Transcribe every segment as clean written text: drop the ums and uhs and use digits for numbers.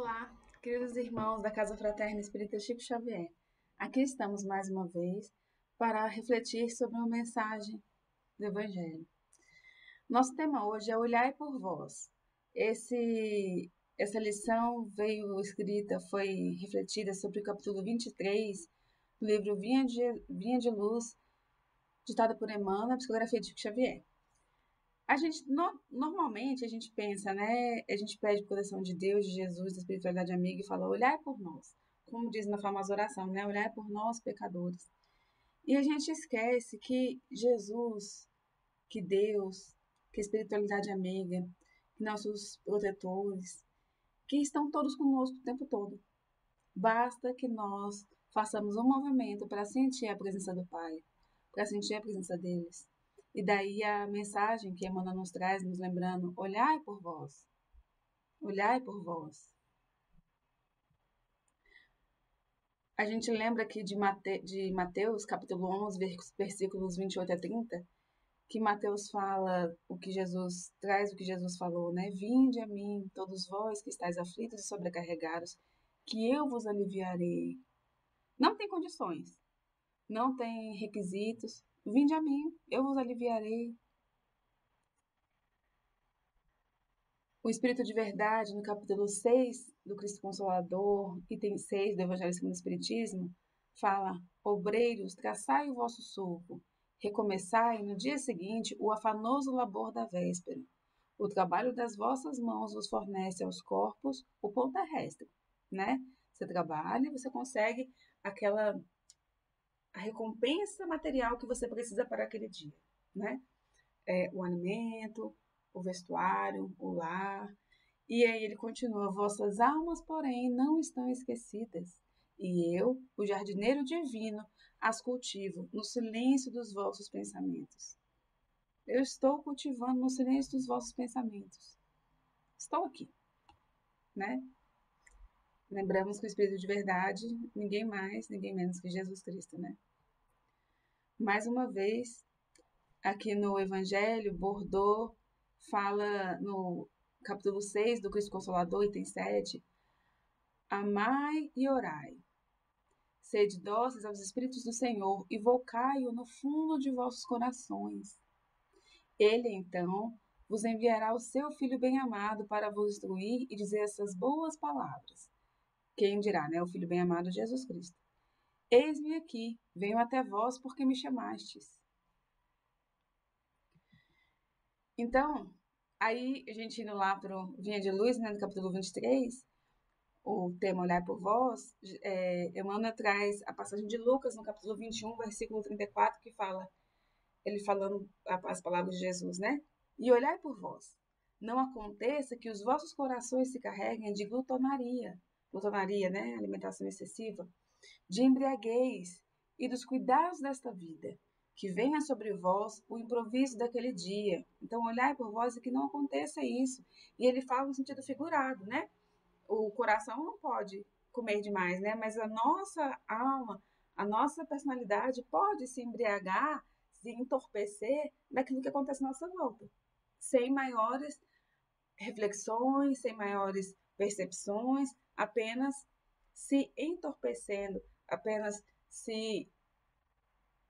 Olá, queridos irmãos da Casa Fraterna Espírita Chico Xavier. Aqui estamos mais uma vez para refletir sobre uma mensagem do Evangelho. Nosso tema hoje é Olhai por Vós. Essa lição foi refletida sobre o capítulo 23 do livro Vinha de Luz, ditado por Emmanuel, a psicografia de Chico Xavier. Normalmente a gente pensa, né? A gente pede proteção de Deus, de Jesus, da espiritualidade amiga e fala, olhai por nós. Como diz na famosa oração, né? Olhai por nós, pecadores. E a gente esquece que Jesus, que Deus, que a espiritualidade amiga, que nossos protetores, que estão todos conosco o tempo todo. Basta que nós façamos um movimento para sentir a presença do Pai, para sentir a presença deles. E daí a mensagem que Emmanuel nos traz, nos lembrando, olhai por vós. Olhai por vós. A gente lembra aqui de Mateus, capítulo 11, versículos 28 a 30, que Mateus fala o que Jesus traz, o que Jesus falou, né? Vinde a mim, todos vós que estáis aflitos e sobrecarregados, que eu vos aliviarei. Não tem condições, não tem requisitos. Vinde a mim, eu vos aliviarei. O Espírito de Verdade, no capítulo 6 do Cristo Consolador, item 6 do Evangelho segundo o Espiritismo, fala: obreiros, traçai o vosso sulco, recomeçai no dia seguinte o afanoso labor da véspera. O trabalho das vossas mãos vos fornece aos corpos o pão terrestre, né? Você trabalha e você consegue a recompensa material que você precisa para aquele dia, né? O alimento, o vestuário, o lar. E aí ele continua: vossas almas, porém, não estão esquecidas. E eu, o jardineiro divino, as cultivo no silêncio dos vossos pensamentos. Eu estou cultivando no silêncio dos vossos pensamentos. Estou aqui, né? Lembramos que o Espírito de Verdade, ninguém mais, ninguém menos que Jesus Cristo, né? Mais uma vez, aqui no Evangelho, Bordeaux fala no capítulo 6 do Cristo Consolador, item 7, amai e orai. Sede dóceis aos Espíritos do Senhor e vocai-o no fundo de vossos corações. Ele, então, vos enviará o seu Filho bem-amado para vos instruir e dizer essas boas palavras. Quem dirá, né? O Filho bem-amado Jesus Cristo. Eis-me aqui, venho até vós porque me chamastes. Então, aí a gente indo lá para o Vinha de Luz, né, no capítulo 23, o tema Olhar por Vós, Emmanuel traz a passagem de Lucas, no capítulo 21, versículo 34, que fala, ele falando as palavras de Jesus, né? E olhai por vós. Não aconteça que os vossos corações se carreguem de glutonaria, né? Alimentação excessiva, de embriaguez e dos cuidados desta vida, que venha sobre vós o improviso daquele dia. Então, olhai por vós e que não aconteça isso. E ele fala no sentido figurado, né? O coração não pode comer demais, né? Mas a nossa alma, a nossa personalidade pode se embriagar, se entorpecer daquilo que acontece à nossa volta, sem maiores reflexões, sem maiores percepções, apenas se entorpecendo, apenas se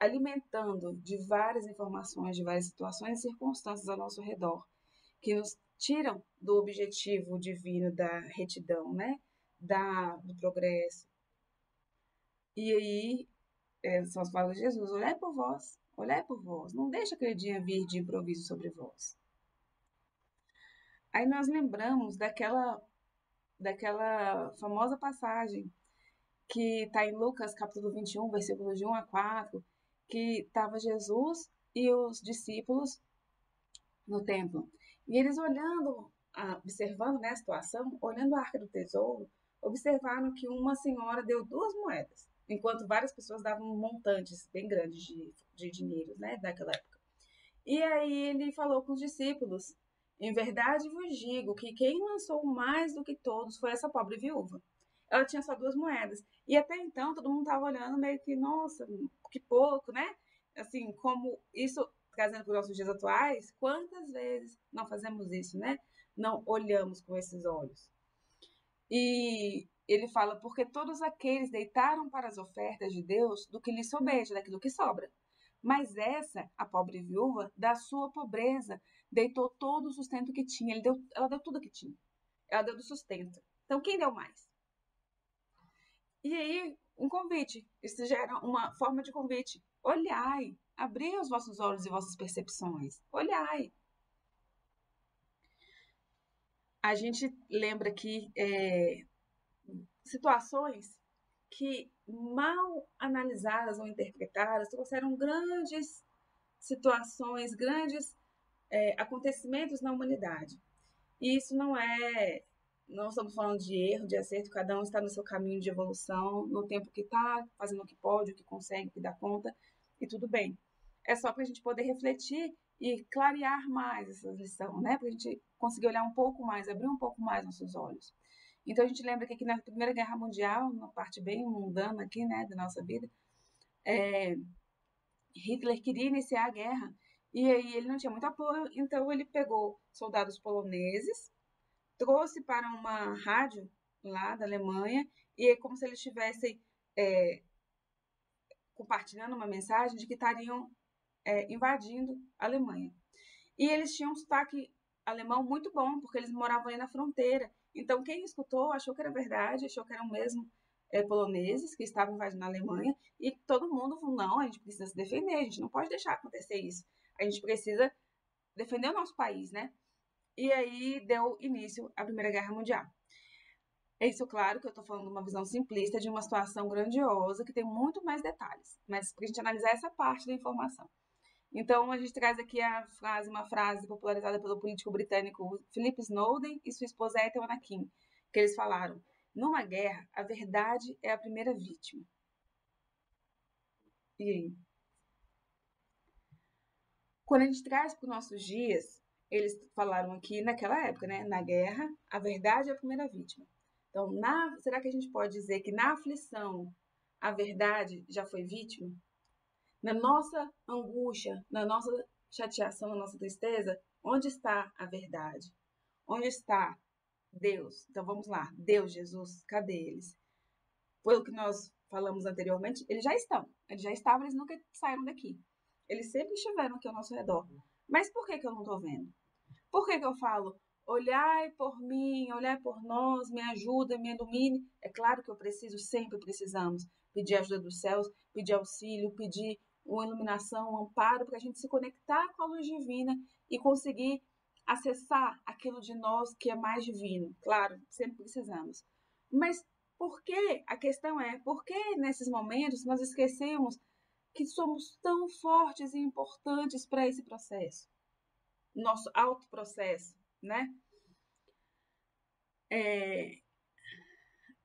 alimentando de várias informações, de várias situações e circunstâncias ao nosso redor, que nos tiram do objetivo divino da retidão, né? Do progresso. E aí, são as palavras de Jesus: olhai por vós, não deixa aquele dia vir de improviso sobre vós. Aí nós lembramos daquela famosa passagem que está em Lucas capítulo 21, versículos de 1 a 4, que estava Jesus e os discípulos no templo. E eles olhando, observando, né, a situação, olhando a arca do tesouro, observaram que uma senhora deu 2 moedas, enquanto várias pessoas davam montantes bem grandes de dinheiro, né, daquela época. E aí ele falou com os discípulos: em verdade vos digo que quem lançou mais do que todos foi essa pobre viúva. Ela tinha só 2 moedas. E até então todo mundo estava olhando meio que, nossa, que pouco, né? Assim, como isso, trazendo para os nossos dias atuais, quantas vezes não fazemos isso, né? Não olhamos com esses olhos. E ele fala, porque todos aqueles deitaram para as ofertas de Deus do que lhe sobeja, daquilo que sobra. Mas essa, a pobre viúva, da sua pobreza, deitou todo o sustento que tinha. Ela deu tudo que tinha. Ela deu do sustento. Então, quem deu mais? E aí, um convite. Isso gera uma forma de convite. Olhai, abri os vossos olhos e vossas percepções. Olhai. A gente lembra que situações que, mal analisadas ou interpretadas, trouxeram grandes situações, grandes acontecimentos na humanidade. E isso não estamos falando de erro, de acerto, cada um está no seu caminho de evolução, no tempo que está, fazendo o que pode, o que consegue, o que dá conta, e tudo bem. É só para a gente poder refletir e clarear mais essa lição, né? Para a gente conseguir olhar um pouco mais, abrir um pouco mais nossos olhos. Então a gente lembra que aqui na Primeira Guerra Mundial, uma parte bem mundana aqui, né, da nossa vida, Hitler queria iniciar a guerra e aí ele não tinha muito apoio, então ele pegou soldados poloneses, trouxe para uma rádio lá da Alemanha e é como se eles estivessem compartilhando uma mensagem de que estariam invadindo a Alemanha. E eles tinham um sotaque alemão muito bom, porque eles moravam ali na fronteira. Então, quem escutou achou que era verdade, achou que eram mesmo poloneses que estavam invadindo a Alemanha, e todo mundo falou: não, a gente precisa se defender, a gente não pode deixar acontecer isso. A gente precisa defender o nosso país, né? E aí deu início à Primeira Guerra Mundial. É isso, claro, que eu estou falando de uma visão simplista de uma situação grandiosa que tem muito mais detalhes, mas para a gente analisar essa parte da informação. Então, a gente traz aqui uma frase popularizada pelo político britânico Philip Snowden e sua esposa Ethel Anakin, que eles falaram: numa guerra, a verdade é a primeira vítima. E aí? Quando a gente traz para os nossos dias, eles falaram aqui naquela época, né? Na guerra, a verdade é a primeira vítima. Então, será que a gente pode dizer que na aflição a verdade já foi vítima? Na nossa angústia, na nossa chateação, na nossa tristeza, onde está a verdade? Onde está Deus? Então vamos lá, Deus, Jesus, cadê eles? Pelo que nós falamos anteriormente, eles já estão. Eles já estavam, eles nunca saíram daqui. Eles sempre estiveram aqui ao nosso redor. Mas por que eu não estou vendo? Por que eu falo, olhai por mim, olhai por nós, me ajuda, me ilumine? É claro que eu preciso, sempre precisamos pedir a ajuda dos céus, pedir auxílio, pedir uma iluminação, um amparo, para a gente se conectar com a luz divina e conseguir acessar aquilo de nós que é mais divino. Claro, sempre precisamos. Mas por que? A questão é, por que nesses momentos nós esquecemos que somos tão fortes e importantes para esse processo? Nosso autoprocesso, né?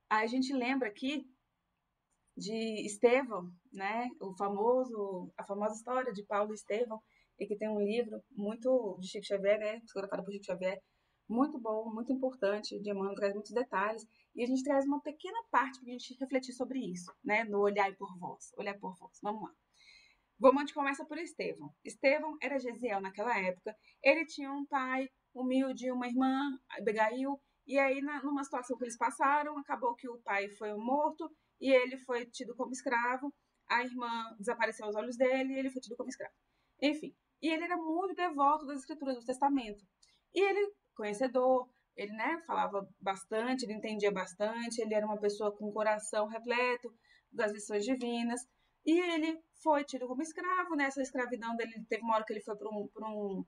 A gente lembra aqui de Estevão, né? A famosa história de Paulo e Estevão, e que tem um livro muito de Chico Xavier, né? Psicografado por Chico Xavier, muito bom, muito importante. De Emmanuel traz muitos detalhes e a gente traz uma pequena parte para a gente refletir sobre isso, né? No olhar por vós, olhar por vós. Vamos lá. A gente começa por Estevão. Estevão era Gesiel naquela época. Ele tinha um pai humilde, uma irmã, Abigail, e aí, numa situação que eles passaram, acabou que o pai foi morto e ele foi tido como escravo. A irmã desapareceu aos olhos dele e ele foi tido como escravo. Enfim, e ele era muito devoto das escrituras do Testamento. E ele, conhecedor, ele falava bastante, ele entendia bastante, ele era uma pessoa com o coração repleto das lições divinas. E ele foi tido como escravo, nessa escravidão dele, teve uma hora que ele foi para um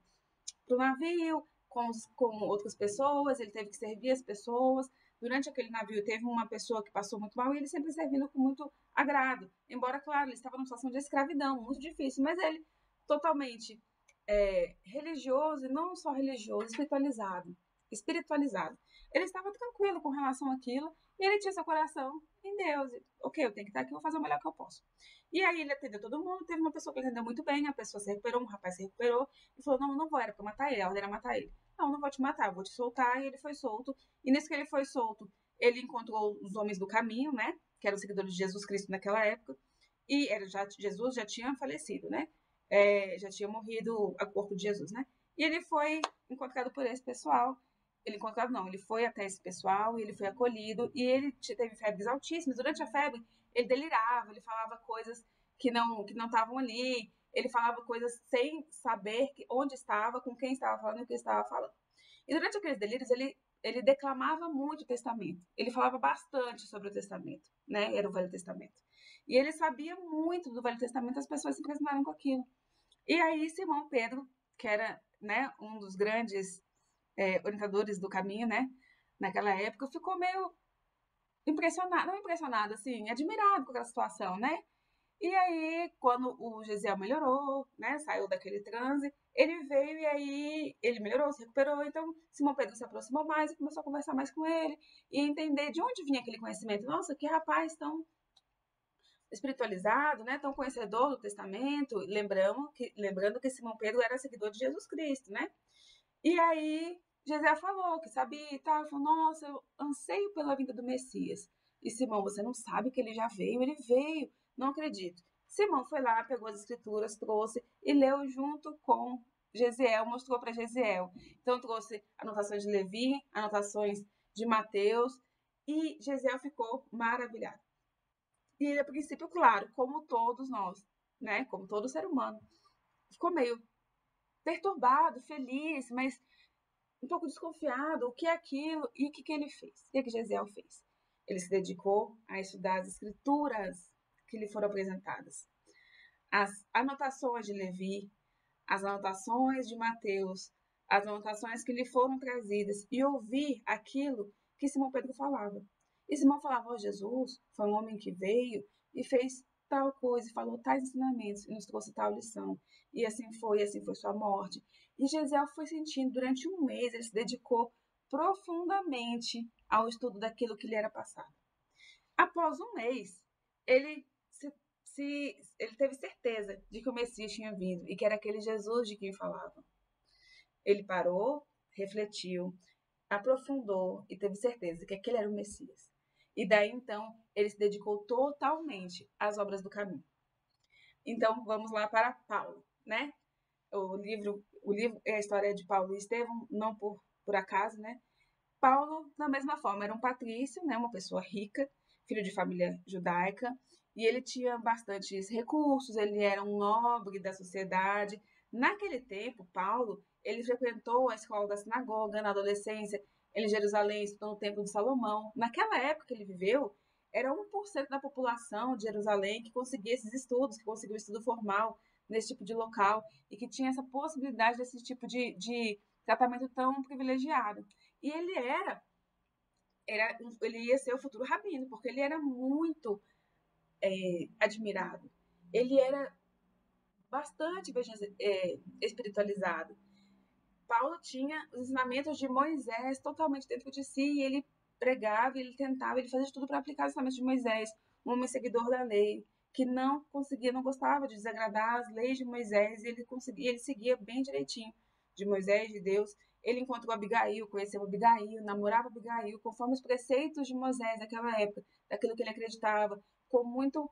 navio com outras pessoas, ele teve que servir as pessoas. Durante aquele navio teve uma pessoa que passou muito mal e ele sempre servindo com muito agrado. Embora, claro, ele estava numa situação de escravidão, muito difícil, mas ele totalmente religioso, e não só religioso, espiritualizado. Ele estava tranquilo com relação àquilo e ele tinha seu coração em Deus. Ok, eu tenho que estar aqui, vou fazer o melhor que eu posso. E aí ele atendeu todo mundo, teve uma pessoa que ele atendeu muito bem, a pessoa se recuperou, um rapaz se recuperou, e falou, não vou, era pra matar ele, a ordem era matar ele. Não vou te matar, vou te soltar, e ele foi solto. E nesse que ele foi solto, ele encontrou os homens do caminho, né, que eram seguidores de Jesus Cristo naquela época, e Jesus já tinha falecido, né, já tinha morrido a corpo de Jesus, né, e ele foi encontrado por esse pessoal, ele encontrado não, ele foi até esse pessoal e ele foi acolhido e ele teve febres altíssimas. Durante a febre, ele delirava, ele falava coisas que não estavam ali, ele falava coisas sem saber onde estava, com quem estava falando e o que estava falando. E durante aqueles delírios, ele declamava muito o Testamento. Ele falava bastante sobre o Testamento, né? Era o Velho Testamento. E ele sabia muito do Velho Testamento, as pessoas se impressionaram com aquilo. E aí Simão Pedro, que era, né, um dos grandes orientadores do caminho, né, naquela época, ficou meio impressionado, não impressionado, assim, admirado com aquela situação, né? E aí, quando o Gesiel melhorou, né, saiu daquele transe, ele veio e aí ele melhorou, se recuperou. Então, Simão Pedro se aproximou mais e começou a conversar mais com ele e entender de onde vinha aquele conhecimento. Nossa, que rapaz tão espiritualizado, né, tão conhecedor do Testamento. Lembrando que Simão Pedro era seguidor de Jesus Cristo, né? E aí, Gesiel falou que sabia e tal, falou, nossa, eu anseio pela vinda do Messias. E Simão, você não sabe que ele já veio? Ele veio, não acredito. Simão foi lá, pegou as escrituras, trouxe e leu junto com Gesiel, mostrou para Gesiel. Então trouxe anotações de Levi, anotações de Mateus, e Gesiel ficou maravilhado. E ele, a princípio, claro, como todos nós, né, como todo ser humano, ficou meio perturbado, feliz, mas um pouco desconfiado, o que é aquilo e o que ele fez. O que Gesiel fez? Ele se dedicou a estudar as escrituras que lhe foram apresentadas. As anotações de Levi, as anotações de Mateus, as anotações que lhe foram trazidas e ouvir aquilo que Simão Pedro falava. E Simão falava, oh, Jesus foi um homem que veio e fez tal coisa, falou tais ensinamentos e nos trouxe tal lição. E assim foi sua morte. E Gesiel foi sentindo, durante um mês, ele se dedicou profundamente ao estudo daquilo que lhe era passado. Após um mês, ele ele teve certeza de que o Messias tinha vindo e que era aquele Jesus de quem falava. Ele parou, refletiu, aprofundou e teve certeza que aquele era o Messias. E daí então ele se dedicou totalmente às obras do caminho. Então vamos lá para Paulo, né? O livro é a história de Paulo e Estevão, não por acaso, né? Paulo, da mesma forma, era um patrício, né? Uma pessoa rica, filho de família judaica, e ele tinha bastantes recursos, ele era um nobre da sociedade. Naquele tempo, Paulo, ele frequentou a escola da sinagoga na adolescência, ele em Jerusalém, estudou no Templo de Salomão. Naquela época que ele viveu, era 1% da população de Jerusalém que conseguia esses estudos, que conseguia o estudo formal nesse tipo de local e que tinha essa possibilidade desse tipo de tratamento tão privilegiado. E ele ia ser o futuro rabino, porque ele era muito admirado. Ele era bastante espiritualizado. Paulo tinha os ensinamentos de Moisés totalmente dentro de si, e ele pregava, ele tentava, ele fazia de tudo para aplicar os ensinamentos de Moisés, um homem seguidor da lei, que não gostava de desagradar as leis de Moisés, e ele seguia bem direitinho de Moisés, de Deus. Ele encontrou Abigail, conheceu Abigail, namorava Abigail, conforme os preceitos de Moisés naquela época, daquilo que ele acreditava, com muito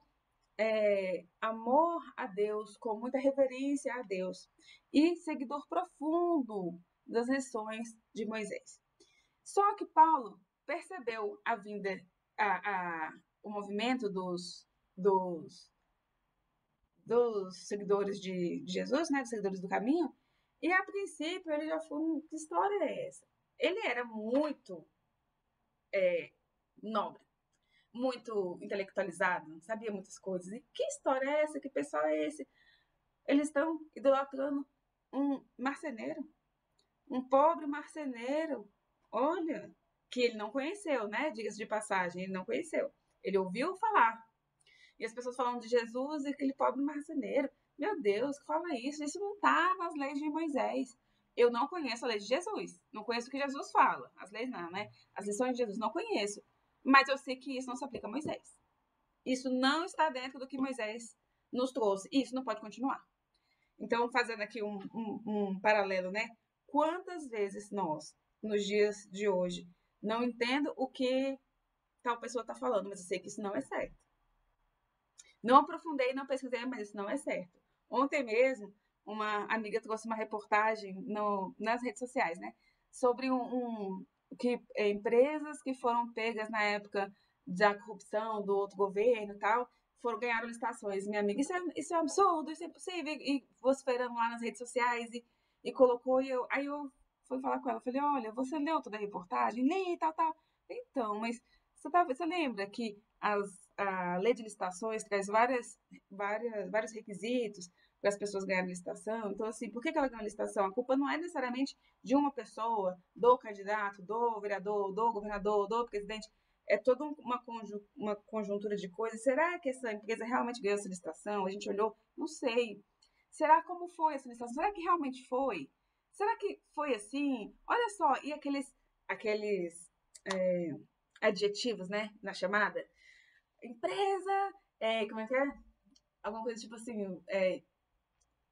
amor a Deus, com muita reverência a Deus e seguidor profundo das lições de Moisés. Só que Paulo percebeu a vinda, o movimento dos seguidores de Jesus, né, dos seguidores do caminho, e a princípio ele já falou, que história é essa? Ele era muito nobre, muito intelectualizado, sabia muitas coisas. E que história é essa? Que pessoal é esse? Eles estão idolatrando um marceneiro, um pobre marceneiro. Olha, que ele não conheceu, né? Diga-se de passagem, ele não conheceu. Ele ouviu falar. E as pessoas falando de Jesus e aquele pobre marceneiro. Meu Deus, que fala isso? Isso não está nas leis de Moisés. Eu não conheço a lei de Jesus. Não conheço o que Jesus fala. As leis não, né? As lições de Jesus não conheço. Mas eu sei que isso não se aplica a Moisés. Isso não está dentro do que Moisés nos trouxe. E isso não pode continuar. Então, fazendo aqui um paralelo, né? Quantas vezes nós, nos dias de hoje, não entendo o que tal pessoa está falando, mas eu sei que isso não é certo. Não aprofundei, não pesquisei, mas isso não é certo. Ontem mesmo, uma amiga trouxe uma reportagem nas redes sociais, né? sobre que empresas que foram pegas na época da corrupção do outro governo e tal, ganharam licitações. Minha amiga, isso é um absurdo, isso é impossível. E vociferando lá nas redes sociais e colocou, aí eu fui falar com ela, falei, olha, você leu toda a reportagem? Li e tal, tal. Então, mas você lembra que a lei de licitações traz vários requisitos para as pessoas ganharem licitação? Então, assim, por que ela ganhou a licitação? A culpa não é necessariamente de uma pessoa, do candidato, do vereador, do governador, do presidente. É toda uma conjuntura de coisas. Será que essa empresa realmente ganhou essa licitação? A gente olhou, não sei. Será como foi essa licitação? Será que realmente foi? Será que foi assim? Olha só, e aqueles adjetivos, né, na chamada? Empresa, como é que é? Alguma coisa tipo assim,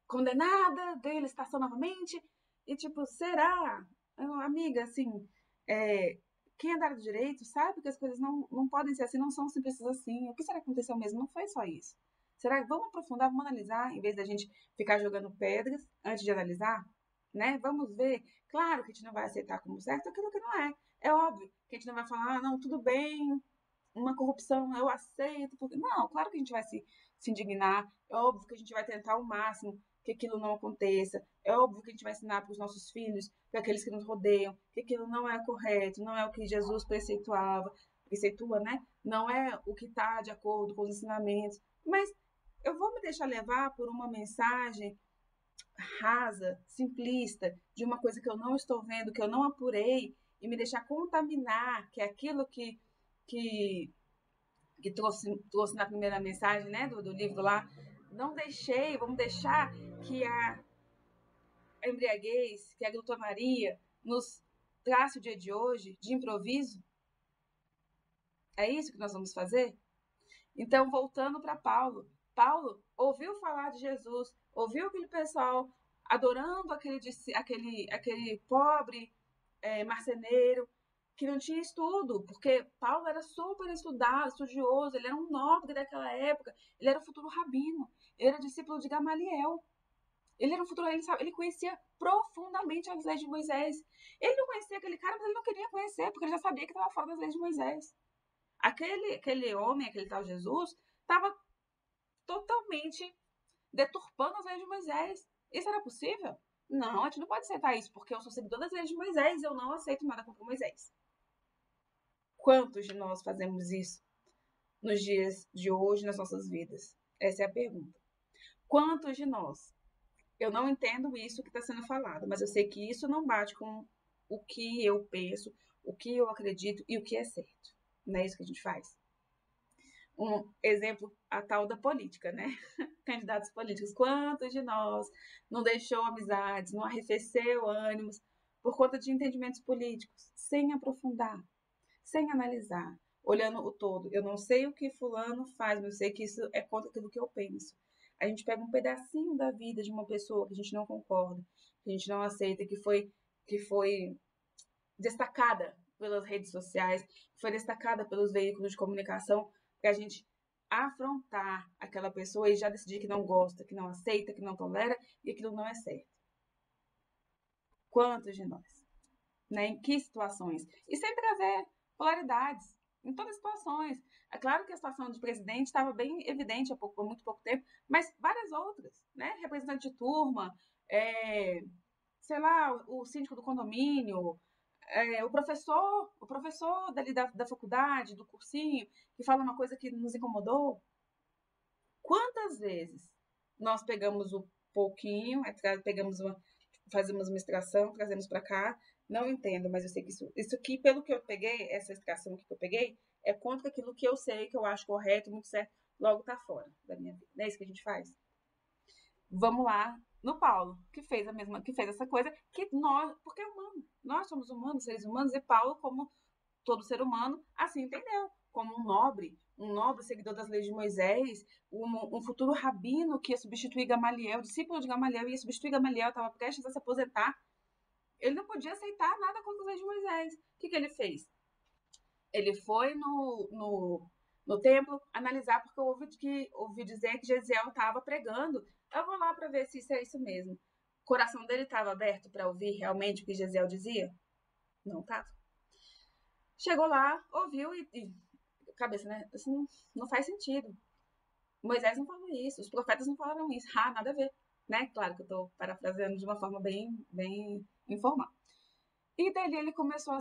condenada, ganha licitação novamente. E tipo, será? Amiga, assim, quem é da área do direito sabe que as coisas não podem ser assim, não são simples assim. O que será que aconteceu mesmo? Não foi só isso. Será que vamos aprofundar, vamos analisar, em vez da gente ficar jogando pedras antes de analisar? Né? Vamos ver. Claro que a gente não vai aceitar como certo aquilo que não é. É óbvio que a gente não vai falar, ah, não, tudo bem, uma corrupção, eu aceito. Porque... Não, claro que a gente vai se indignar. É óbvio que a gente vai tentar ao máximo que aquilo não aconteça. É óbvio que a gente vai ensinar para os nossos filhos, para aqueles que nos rodeiam, que aquilo não é correto, não é o que Jesus preceitua, né? Não é o que está de acordo com os ensinamentos. Mas eu vou me deixar levar por uma mensagem rasa, simplista, de uma coisa que eu não estou vendo, que eu não apurei, e me deixar contaminar, que é aquilo que, que trouxe na primeira mensagem, né, do livro lá. Não deixei, vamos deixar que a embriaguez, que a glutonaria nos trace o dia de hoje de improviso? É isso que nós vamos fazer? Então, voltando para Paulo, Paulo ouviu falar de Jesus, ouviu aquele pessoal adorando aquele pobre marceneiro que não tinha estudo, porque Paulo era super estudado, estudioso, ele era um nobre daquela época, ele era o futuro rabino, ele era discípulo de Gamaliel. Ele era um futuro, ele conhecia profundamente as leis de Moisés. Ele não conhecia aquele cara, mas ele não queria conhecer, porque ele já sabia que estava fora das leis de Moisés. Aquele homem, aquele tal Jesus, estava totalmente deturpando as leis de Moisés. Isso era possível? Não, a gente não pode aceitar isso, porque eu sou seguidor das leis de Moisés e eu não aceito nada contra Moisés. Quantos de nós fazemos isso nos dias de hoje, nas nossas vidas? Essa é a pergunta. Quantos de nós? Eu não entendo isso que está sendo falado, mas eu sei que isso não bate com o que eu penso, o que eu acredito e o que é certo. Não é isso que a gente faz? Um exemplo, a tal da política, né? Candidatos políticos. Quantos de nós não deixou amizades, não arrefeceu ânimos por conta de entendimentos políticos, sem aprofundar, sem analisar, olhando o todo? Eu não sei o que fulano faz, mas eu sei que isso é contra aquilo que eu penso. A gente pega um pedacinho da vida de uma pessoa que a gente não concorda, que a gente não aceita, que foi destacada pelas redes sociais, que foi destacada pelos veículos de comunicação, para a gente afrontar aquela pessoa e já decidir que não gosta, que não aceita, que não tolera e aquilo não é certo. Quantos de nós? Né? Em que situações? E sem trazer polaridades. Em todas as situações. É claro que a situação de presidente estava bem evidente há muito pouco tempo, mas várias outras, né? Representante de turma, sei lá, o síndico do condomínio, o professor dali da faculdade, do cursinho, que fala uma coisa que nos incomodou. Quantas vezes nós pegamos o pouquinho, fazemos uma extração, trazemos para cá, não entendo, mas eu sei que isso aqui, pelo que eu peguei, essa extração que eu peguei, é contra aquilo que eu sei, que eu acho correto, muito certo, logo tá fora da minha vida. Não é isso que a gente faz? Vamos lá no Paulo, que fez essa coisa, que nós, porque é humano, nós somos humanos, seres humanos, e Paulo, como todo ser humano, assim entendeu, como um nobre seguidor das leis de Moisés, um futuro rabino que ia substituir Gamaliel, discípulo de Gamaliel, ia substituir Gamaliel, estava prestes a se aposentar. Ele não podia aceitar nada contra as leis de Moisés. O que ele fez? Ele foi no templo analisar, porque eu ouvi dizer que Gesiel estava pregando. Eu vou lá para ver se isso é isso mesmo. O coração dele estava aberto para ouvir realmente o que Gesiel dizia? Não estava. Chegou lá, ouviu e cabeça, né? Assim, não faz sentido. Moisés não falou isso, os profetas não falaram isso. Ah, nada a ver. Né? Claro que eu estou parafraseando de uma forma bem informal. E dali ele começou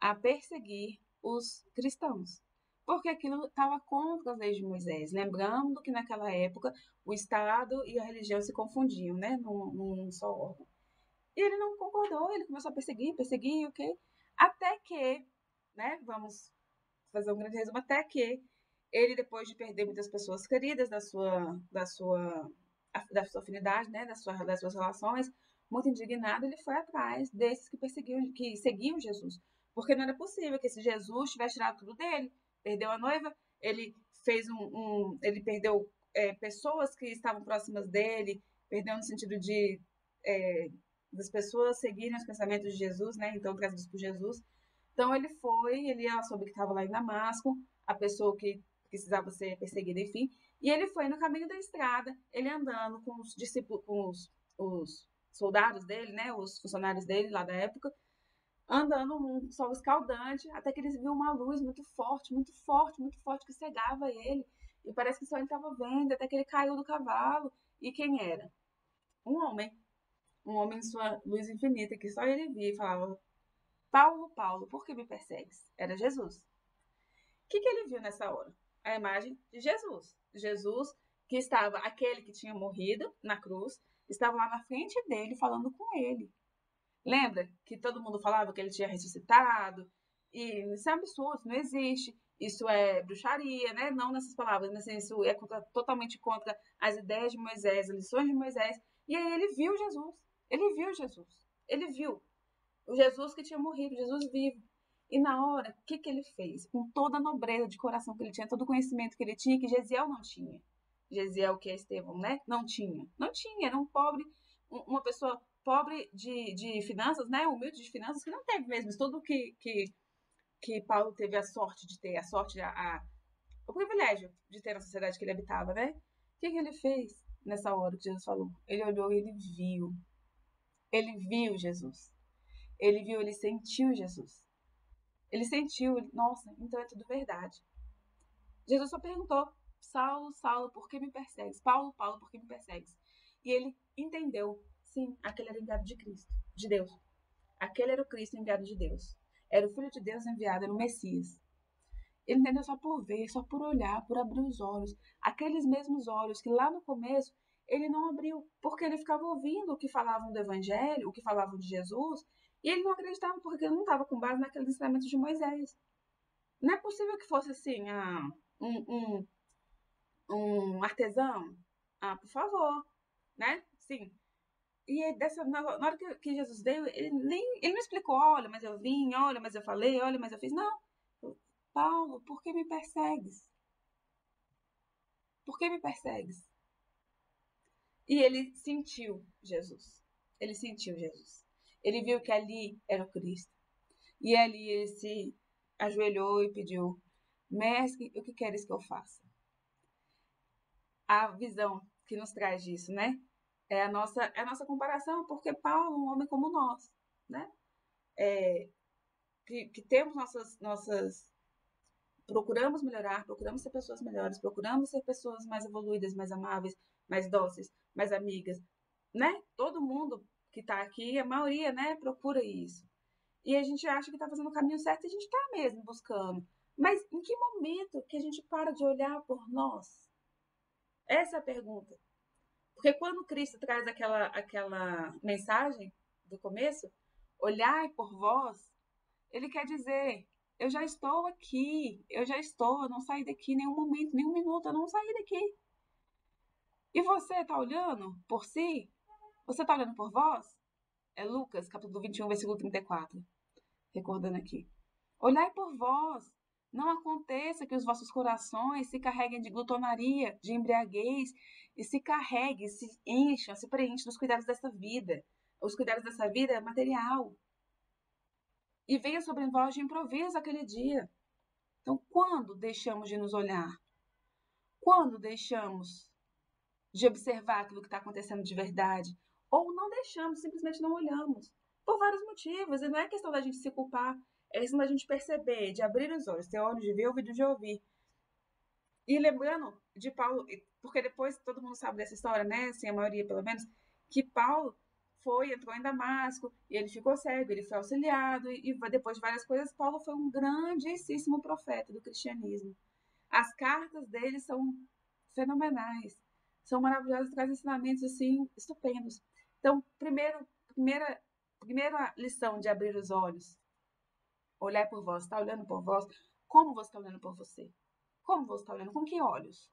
a perseguir os cristãos. Porque aquilo estava contra as leis de Moisés. Lembrando que naquela época o Estado e a religião se confundiam, né? Num só órgão. E ele não concordou, ele começou a perseguir, ok? Até que, né? Vamos fazer um grande resumo, até que ele, depois de perder muitas pessoas queridas da sua afinidade, né, das suas relações, muito indignado, ele foi atrás desses que seguiam Jesus. Porque não era possível que esse Jesus tivesse tirado tudo dele. Perdeu a noiva, ele fez ele perdeu pessoas que estavam próximas dele, perdeu no sentido de das pessoas seguirem os pensamentos de Jesus, né, então trazidos por Jesus. Então ela soube que estava lá em Damasco, a pessoa que precisava ser perseguida, enfim, e ele foi no caminho da estrada, ele andando com os discípulos, com os soldados dele, né, os funcionários dele lá da época, andando num sol escaldante, até que eles viram uma luz muito forte, muito forte, muito forte, que cegava ele, e parece que só ele estava vendo, até que ele caiu do cavalo. E quem era? Um homem. Um homem em sua luz infinita, que só ele via e falava: Paulo, Paulo, por que me persegues? Era Jesus. O que ele viu nessa hora? A imagem de Jesus. Jesus, que estava, aquele que tinha morrido na cruz, estava lá na frente dele falando com ele. Lembra que todo mundo falava que ele tinha ressuscitado? E isso é absurdo, não existe. Isso é bruxaria, né? Não nessas palavras, mas isso é totalmente contra as ideias de Moisés, as lições de Moisés. E aí ele viu Jesus. Ele viu Jesus. Ele viu o Jesus que tinha morrido, Jesus vivo. E na hora, o que ele fez? Com toda a nobreza de coração que ele tinha, todo o conhecimento que ele tinha, que Gesiel não tinha. Gesiel, que é Estevão, né? Não tinha. Não tinha, era um pobre, uma pessoa pobre de finanças, né? Humilde de finanças, que não teve mesmo tudo que Paulo teve a sorte de ter, o privilégio de ter na sociedade que ele habitava, né? O que ele fez nessa hora que Jesus falou? Ele olhou e ele viu. Ele viu Jesus. Ele viu, ele sentiu Jesus. Ele sentiu, nossa, então é tudo verdade. Jesus só perguntou: Saulo, Saulo, por que me persegues? Paulo, Paulo, por que me persegues? E ele entendeu, sim, aquele era o enviado de Cristo, de Deus. Aquele era o Cristo enviado de Deus. Era o Filho de Deus enviado, era o Messias. Ele entendeu só por ver, só por olhar, por abrir os olhos. Aqueles mesmos olhos que lá no começo ele não abriu, porque ele ficava ouvindo o que falavam do Evangelho, o que falavam de Jesus, e ele não acreditava porque ele não estava com base naqueles ensinamentos de Moisés. Não é possível que fosse assim, um, um artesão. Ah, por favor, né? Sim. E na hora que Jesus veio, ele não explicou: olha, mas eu vim, olha, mas eu falei, olha, mas eu fiz. Não. Paulo, por que me persegues? Por que me persegues? E ele sentiu Jesus. Ele sentiu Jesus. Ele viu que ali era o Cristo. E ali ele se ajoelhou e pediu: Mestre, o que queres que eu faça? A visão que nos traz disso, né? É a nossa comparação, porque Paulo é um homem como nós, né? Que temos nossas. Procuramos melhorar, procuramos ser pessoas melhores, procuramos ser pessoas mais evoluídas, mais amáveis, mais dóceis, mais amigas, né? Todo mundo que está aqui, a maioria, né, procura isso. E a gente acha que está fazendo o caminho certo e a gente está mesmo buscando. Mas em que momento que a gente para de olhar por nós? Essa é a pergunta. Porque quando Cristo traz aquela mensagem do começo, olhai por vós, ele quer dizer: eu já estou aqui, eu não saí daqui em nenhum momento, nenhum minuto, eu não saí daqui. E você está olhando por si? Você está olhando por vós? É Lucas, capítulo 21, versículo 34. Recordando aqui. Olhai por vós. Não aconteça que os vossos corações se carreguem de glutonaria, de embriaguez, e se carreguem, se encham, se preenchem dos cuidados dessa vida. Os cuidados dessa vida é material. E venha sobre vós de improviso aquele dia. Então, quando deixamos de nos olhar? Quando deixamos de observar aquilo que está acontecendo de verdade? Ou não deixamos, simplesmente não olhamos. Por vários motivos, e não é questão da gente se culpar, é questão da gente perceber, de abrir os olhos, ter olhos de ver, ouvido de ouvir. E lembrando de Paulo, porque depois todo mundo sabe dessa história, né? Assim, a maioria pelo menos, que Paulo entrou em Damasco, e ele ficou cego, ele foi auxiliado, e depois de várias coisas, Paulo foi um grandíssimo profeta do cristianismo. As cartas dele são fenomenais, são maravilhosas, trazem ensinamentos assim estupendos. Então, primeira lição de abrir os olhos, olhar por vós, está olhando por vós, como você está olhando por você? Como você está olhando? Com que olhos?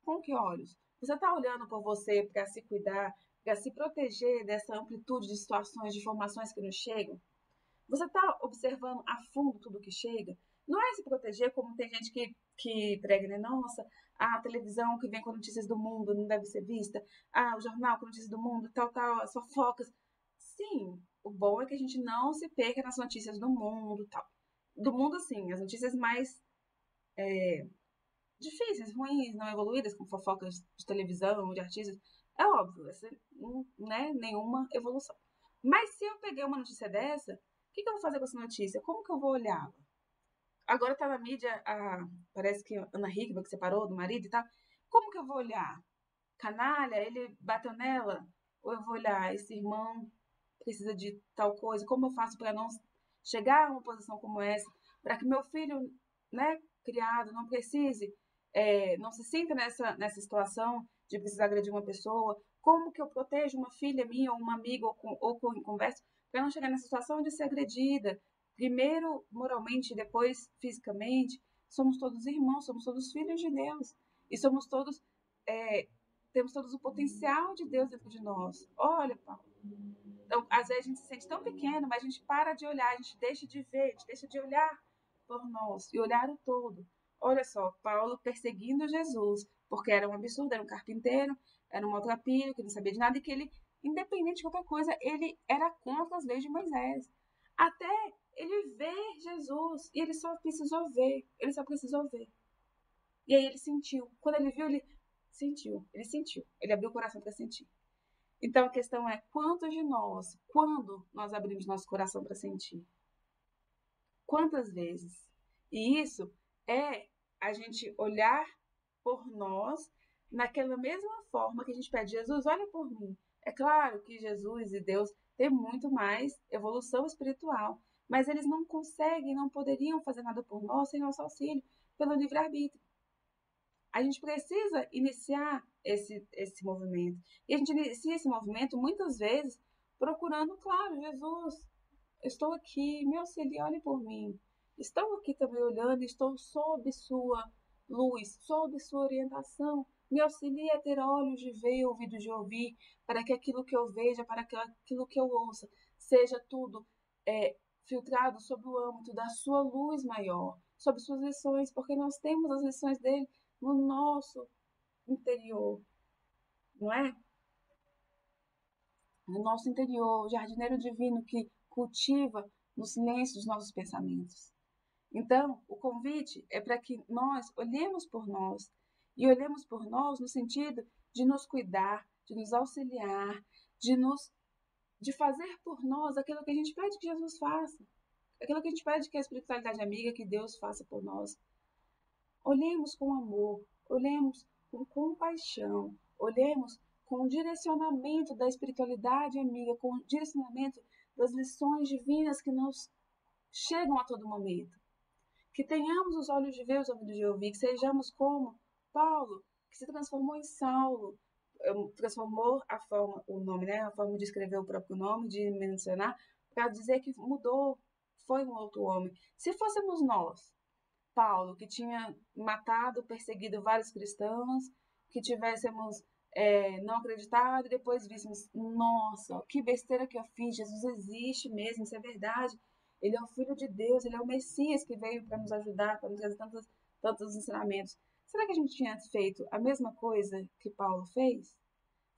Com que olhos? Você está olhando por você para se cuidar, para se proteger dessa amplitude de situações, de informações que nos chegam? Você está observando a fundo tudo que chega? Não é se proteger como tem gente que prega, né? Nossa, a televisão que vem com notícias do mundo não deve ser vista. Ah, o jornal com notícias do mundo, tal, as fofocas. Sim, o bom é que a gente não se perca nas notícias do mundo, tal. Do mundo, sim, as notícias mais difíceis, ruins, não evoluídas, como fofocas de televisão, de artistas. É óbvio, essa não é nenhuma evolução. Mas se eu peguei uma notícia dessa, o que eu vou fazer com essa notícia? Como que eu vou olhá-la? Agora tá na mídia, parece que a Ana Hickman, que separou do marido e tal. Como que eu vou olhar? Canalha, ele bateu nela? Ou eu vou olhar, esse irmão precisa de tal coisa? Como eu faço para não chegar a uma posição como essa? Para que meu filho, né, criado, não precise, não se sinta nessa situação de precisar agredir uma pessoa? Como que eu protejo uma filha minha, ou uma amiga, ou em conversa, para não chegar nessa situação de ser agredida? Primeiro moralmente, depois fisicamente, somos todos irmãos, somos todos filhos de Deus. E somos todos, é, temos todos o potencial de Deus dentro de nós. Olha, Paulo. Então, às vezes a gente se sente tão pequeno, mas a gente para de olhar, a gente deixa de ver, a gente deixa de olhar por nós e olhar o todo. Olha só, Paulo perseguindo Jesus, porque era um absurdo, era um carpinteiro, era um maltrapilho, que não sabia de nada e que ele, independente de qualquer coisa, ele era contra as leis de Moisés. Até ele ver Jesus, e ele só precisou ver, ele só precisou ver. E aí ele sentiu. Quando ele viu, ele sentiu. Ele abriu o coração para sentir. Então a questão é: quantos de nós, quando nós abrimos nosso coração para sentir? Quantas vezes? E isso é a gente olhar por nós naquela mesma forma que a gente pede: Jesus, olha por mim. É claro que Jesus e Deus têm muito mais evolução espiritual, mas eles não conseguem, não poderiam fazer nada por nós sem nosso auxílio, pelo livre-arbítrio. A gente precisa iniciar esse movimento. E a gente inicia esse movimento muitas vezes procurando, claro, Jesus, estou aqui, me auxilie, olhe por mim. Estou aqui também olhando, estou sob sua luz, sob sua orientação. Me auxilie a ter olhos de ver, ouvidos de ouvir, para que aquilo que eu veja, para que aquilo que eu ouça, seja tudo filtrado sob o âmbito da sua luz maior, sob suas lições, porque nós temos as lições dele no nosso interior, não é? No nosso interior, o jardineiro divino que cultiva no silêncio dos nossos pensamentos. Então, o convite é para que nós olhemos por nós, e olhemos por nós no sentido de nos cuidar, de nos auxiliar, de fazer por nós aquilo que a gente pede que Jesus faça, aquilo que a gente pede que a espiritualidade amiga, que Deus faça por nós. Olhemos com amor, olhemos com compaixão, olhemos com o direcionamento da espiritualidade amiga, com o direcionamento das lições divinas que nos chegam a todo momento. Que tenhamos os olhos de ver, os ouvidos de ouvir, que sejamos como Paulo, que se transformou em Saulo, transformou o nome, né, a forma de escrever o próprio nome, de mencionar, para dizer que mudou, foi um outro homem. Se fôssemos nós, Paulo, que tinha matado, perseguido vários cristãos, que tivéssemos não acreditado e depois víssemos, nossa, que besteira que eu fiz, Jesus existe mesmo, isso é verdade. Ele é o Filho de Deus, ele é o Messias que veio para nos ajudar, para nos trazer tantos ensinamentos. Será que a gente tinha feito a mesma coisa que Paulo fez?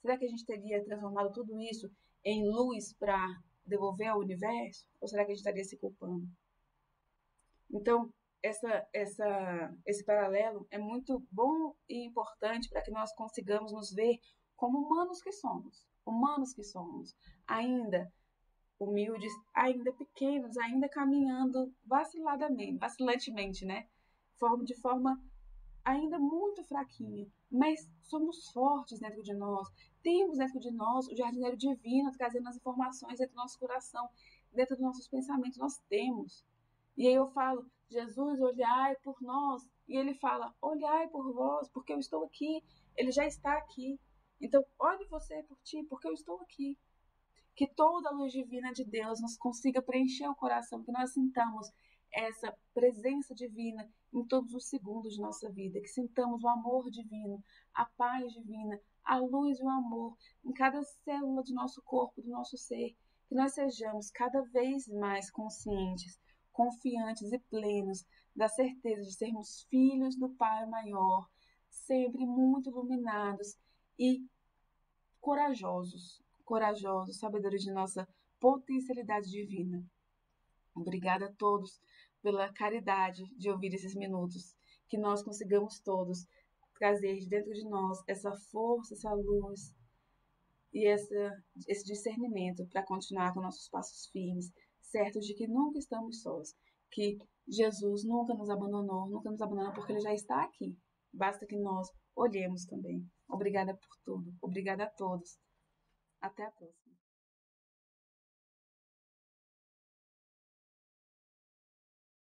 Será que a gente teria transformado tudo isso em luz para devolver ao universo? Ou será que a gente estaria se culpando? Então, esse paralelo é muito bom e importante para que nós consigamos nos ver como humanos que somos, ainda humildes, ainda pequenos, ainda caminhando vacilantemente, né? De forma ainda muito fraquinha, mas somos fortes dentro de nós. Temos dentro de nós o jardineiro divino trazendo as informações dentro do nosso coração, dentro dos nossos pensamentos. Nós temos. E aí eu falo, Jesus, olhai por nós. E ele fala, olhai por vós, porque eu estou aqui. Ele já está aqui. Então, olhe você por ti, porque eu estou aqui. Que toda a luz divina de Deus nos consiga preencher o coração, que nós sintamos essa presença divina em todos os segundos de nossa vida, que sintamos o amor divino, a paz divina, a luz e o amor em cada célula de nosso corpo, do nosso ser, que nós sejamos cada vez mais conscientes, confiantes e plenos da certeza de sermos filhos do Pai maior, sempre muito iluminados e corajosos, sabedores de nossa potencialidade divina. Obrigada a todos pela caridade de ouvir esses minutos, que nós consigamos todos trazer de dentro de nós essa força, essa luz e esse discernimento para continuar com nossos passos firmes, certos de que nunca estamos sós, que Jesus nunca nos abandona porque Ele já está aqui. Basta que nós olhemos também. Obrigada por tudo. Obrigada a todos. Até a próxima.